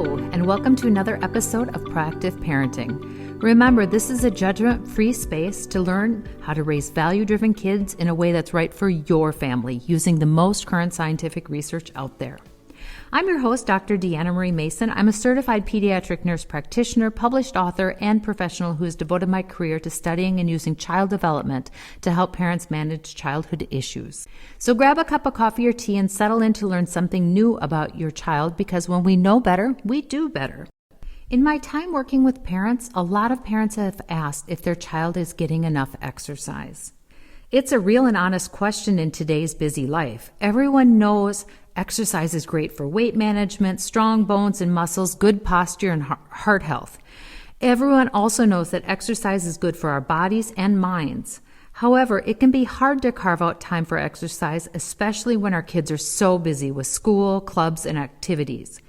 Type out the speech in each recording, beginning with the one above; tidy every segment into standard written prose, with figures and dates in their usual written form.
Hello, and welcome to another episode of Proactive Parenting. Remember, this is a judgment-free space to learn how to raise value-driven kids in a way that's right for your family, using the most current scientific research out there. I'm your host, Dr. Deanna Marie Mason. I'm a certified pediatric nurse practitioner, published author, and professional who has devoted my career to studying and using child development to help parents manage childhood issues. So grab a cup of coffee or tea and settle in to learn something new about your child, because when we know better, we do better. In my time working with parents, a lot of parents have asked if their child is getting enough exercise. It's a real and honest question in today's busy life. Everyone knows exercise is great for weight management, strong bones and muscles, good posture, and heart health. Everyone also knows that exercise is good for our bodies and minds. However, it can be hard to carve out time for exercise, especially when our kids are so busy with school, clubs, and activities.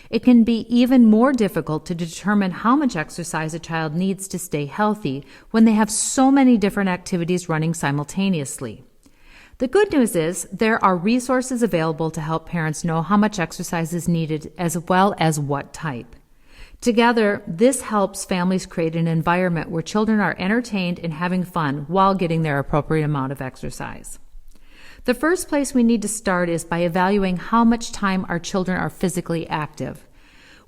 It can be even more difficult to determine how much exercise a child needs to stay healthy when they have so many different activities running simultaneously. The good news is there are resources available to help parents know how much exercise is needed as well as what type. Together, this helps families create an environment where children are entertained and having fun while getting their appropriate amount of exercise. The first place we need to start is by evaluating how much time our children are physically active.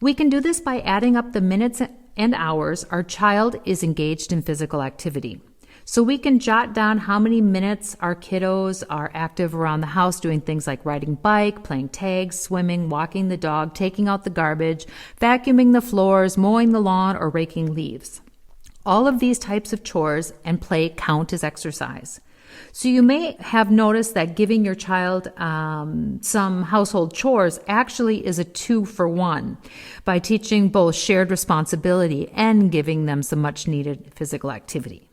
We can do this by adding up the minutes and hours our child is engaged in physical activity. So we can jot down how many minutes our kiddos are active around the house doing things like riding bike, playing tag, swimming, walking the dog, taking out the garbage, vacuuming the floors, mowing the lawn, or raking leaves. All of these types of chores and play count as exercise. So you may have noticed that giving your child some household chores actually is a 2-for-1 by teaching both shared responsibility and giving them some much needed physical activity.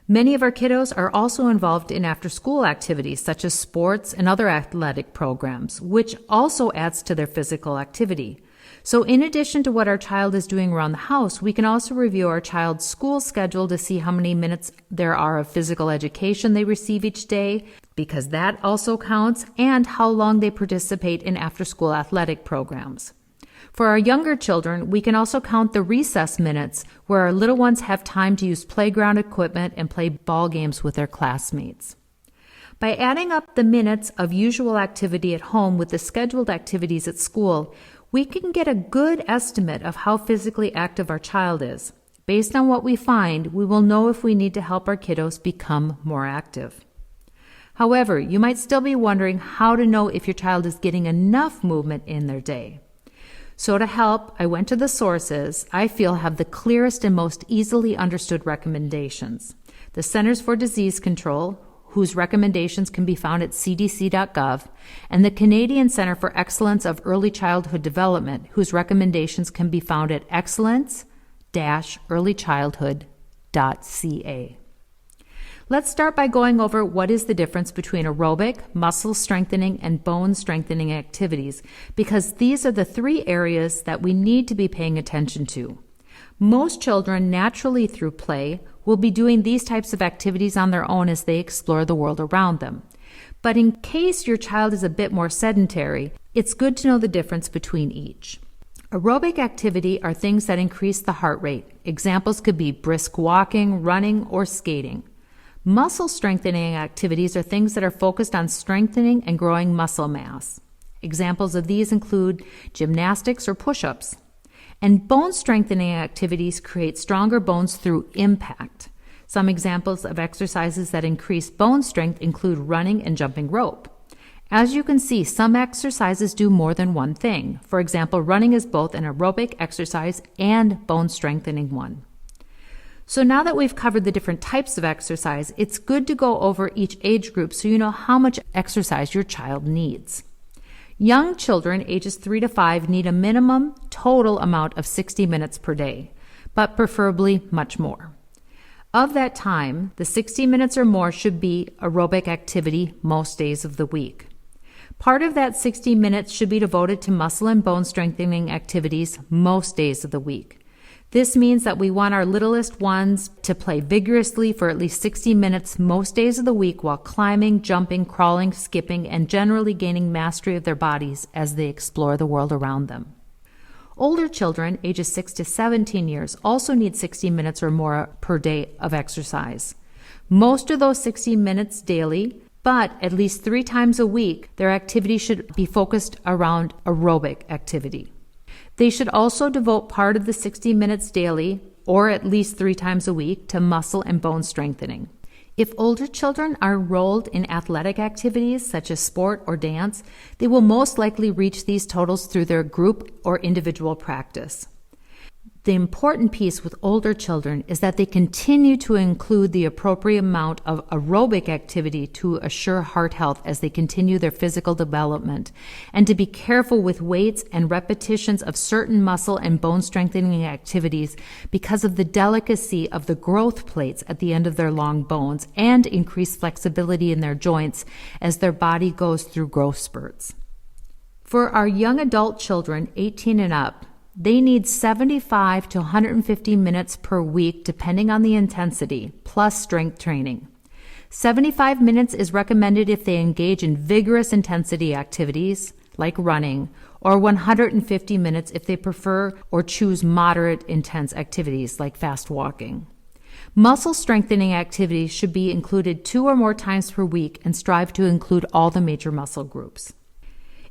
Many of our kiddos are also involved in after-school activities such as sports and other athletic programs, which also adds to their physical activity. So in addition to what our child is doing around the house, we can also review our child's school schedule to see how many minutes there are of physical education they receive each day, because that also counts, and how long they participate in after-school athletic programs. For our younger children, we can also count the recess minutes where our little ones have time to use playground equipment and play ball games with their classmates. By adding up the minutes of usual activity at home with the scheduled activities at school, we can get a good estimate of how physically active our child is. Based on what we find, we will know if we need to help our kiddos become more active. However, you might still be wondering how to know if your child is getting enough movement in their day. So to help, I went to the sources I feel have the clearest and most easily understood recommendations. The Centers for Disease Control, whose recommendations can be found at cdc.gov, and the Canadian Centre for Excellence of Early Childhood Development, whose recommendations can be found at excellence-earlychildhood.ca. Let's start by going over what is the difference between aerobic, muscle strengthening, and bone strengthening activities, because these are the three areas that we need to be paying attention to. Most children, naturally through play, will be doing these types of activities on their own as they explore the world around them. But in case your child is a bit more sedentary, it's good to know the difference between each. Aerobic activity are things that increase the heart rate. Examples could be brisk walking, running, or skating. Muscle strengthening activities are things that are focused on strengthening and growing muscle mass. Examples of these include gymnastics or push-ups. And bone strengthening activities create stronger bones through impact. Some examples of exercises that increase bone strength include running and jumping rope. As you can see, some exercises do more than one thing. For example, running is both an aerobic exercise and bone strengthening one. So now that we've covered the different types of exercise, it's good to go over each age group so you know how much exercise your child needs. Young children ages 3 to 5 need a minimum total amount of 60 minutes per day, but preferably much more. Of that time, the 60 minutes or more should be aerobic activity most days of the week. Part of that 60 minutes should be devoted to muscle and bone strengthening activities most days of the week. This means that we want our littlest ones to play vigorously for at least 60 minutes most days of the week while climbing, jumping, crawling, skipping, and generally gaining mastery of their bodies as they explore the world around them. Older children, ages 6 to 17 years, also need 60 minutes or more per day of exercise. Most of those 60 minutes daily, but at least 3 times a week, their activity should be focused around aerobic activity. They should also devote part of the 60 minutes daily, or at least 3 times a week, to muscle and bone strengthening. If older children are enrolled in athletic activities such as sport or dance, they will most likely reach these totals through their group or individual practice. The important piece with older children is that they continue to include the appropriate amount of aerobic activity to assure heart health as they continue their physical development, and to be careful with weights and repetitions of certain muscle and bone strengthening activities because of the delicacy of the growth plates at the end of their long bones and increased flexibility in their joints as their body goes through growth spurts. For our young adult children, 18 and up, they need 75 to 150 minutes per week depending on the intensity, plus strength training. 75 minutes is recommended if they engage in vigorous intensity activities like running, or 150 minutes if they prefer or choose moderate intense activities like fast walking. Muscle strengthening activities should be included 2 or more times per week and strive to include all the major muscle groups.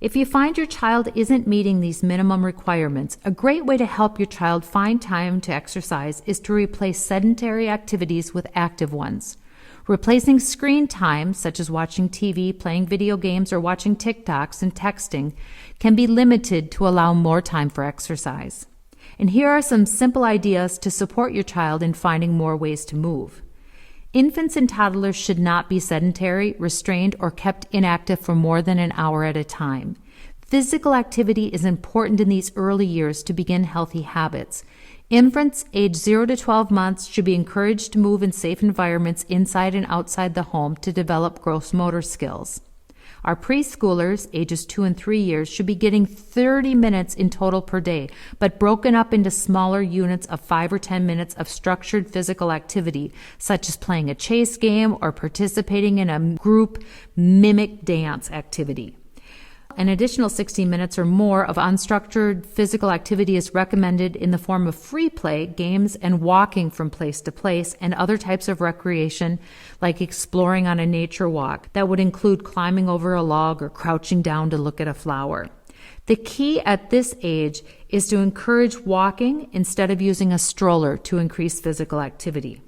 If you find your child isn't meeting these minimum requirements, a great way to help your child find time to exercise is to replace sedentary activities with active ones. Replacing screen time, such as watching TV, playing video games, or watching TikToks and texting, can be limited to allow more time for exercise. And here are some simple ideas to support your child in finding more ways to move. Infants and toddlers should not be sedentary, restrained, or kept inactive for more than an hour at a time. Physical activity is important in these early years to begin healthy habits. Infants aged 0 to 12 months should be encouraged to move in safe environments inside and outside the home to develop gross motor skills. Our preschoolers, ages 2 and 3 years, should be getting 30 minutes in total per day, but broken up into smaller units of 5 or 10 minutes of structured physical activity, such as playing a chase game or participating in a group mimic dance activity. An additional 60 minutes or more of unstructured physical activity is recommended in the form of free play, games, and walking from place to place, and other types of recreation like exploring on a nature walk that would include climbing over a log or crouching down to look at a flower. The key at this age is to encourage walking instead of using a stroller to increase physical activity.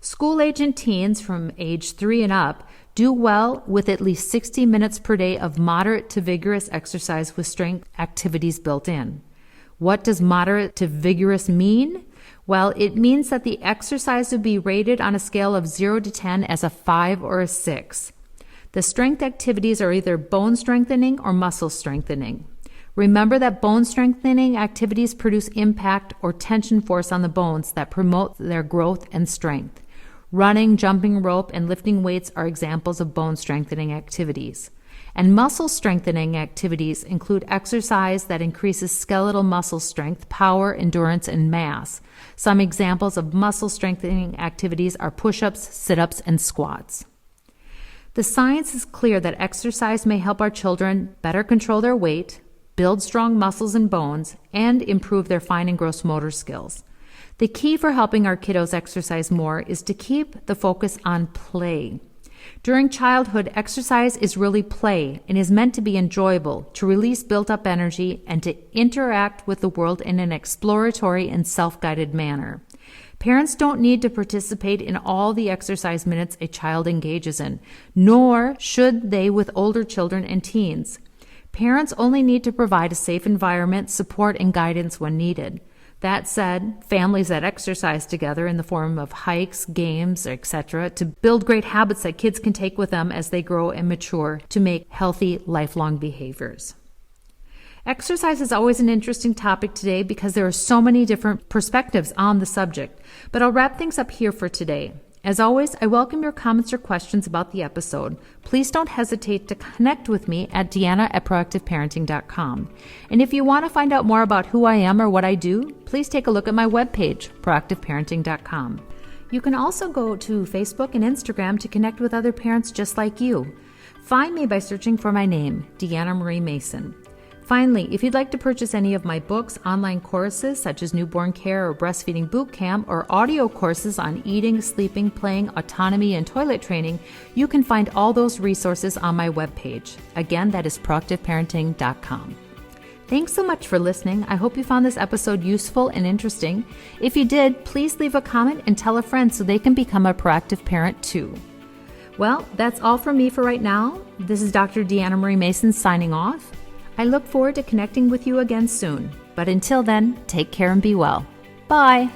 School-aged teens from age 3 and up do well with at least 60 minutes per day of moderate to vigorous exercise with strength activities built in. What does moderate to vigorous mean? Well, it means that the exercise would be rated on a scale of 0 to 10 as a 5 or a 6. The strength activities are either bone strengthening or muscle strengthening. Remember that bone strengthening activities produce impact or tension force on the bones that promote their growth and strength. Running, jumping rope, and lifting weights are examples of bone strengthening activities. And muscle strengthening activities include exercise that increases skeletal muscle strength, power, endurance, and mass. Some examples of muscle strengthening activities are push-ups, sit-ups, and squats. The science is clear that exercise may help our children better control their weight, build strong muscles and bones, and improve their fine and gross motor skills. The key for helping our kiddos exercise more is to keep the focus on play. During childhood, exercise is really play and is meant to be enjoyable, to release built-up energy, and to interact with the world in an exploratory and self-guided manner. Parents don't need to participate in all the exercise minutes a child engages in, nor should they with older children and teens. Parents only need to provide a safe environment, support, and guidance when needed. That said, families that exercise together in the form of hikes, games, etc., to build great habits that kids can take with them as they grow and mature to make healthy, lifelong behaviors. Exercise is always an interesting topic today because there are so many different perspectives on the subject, but I'll wrap things up here for today. As always, I welcome your comments or questions about the episode. Please don't hesitate to connect with me at deanna@proactiveparenting.com. And if you want to find out more about who I am or what I do, please take a look at my webpage, proactiveparenting.com. You can also go to Facebook and Instagram to connect with other parents just like you. Find me by searching for my name, Deanna Marie Mason. Finally, if you'd like to purchase any of my books, online courses such as Newborn Care or Breastfeeding Boot Camp, or audio courses on eating, sleeping, playing, autonomy, and toilet training, you can find all those resources on my webpage. Again, that is proactiveparenting.com. Thanks so much for listening. I hope you found this episode useful and interesting. If you did, please leave a comment and tell a friend so they can become a proactive parent too. Well, that's all from me for right now. This is Dr. Deanna Marie Mason signing off. I look forward to connecting with you again soon. But until then, take care and be well. Bye.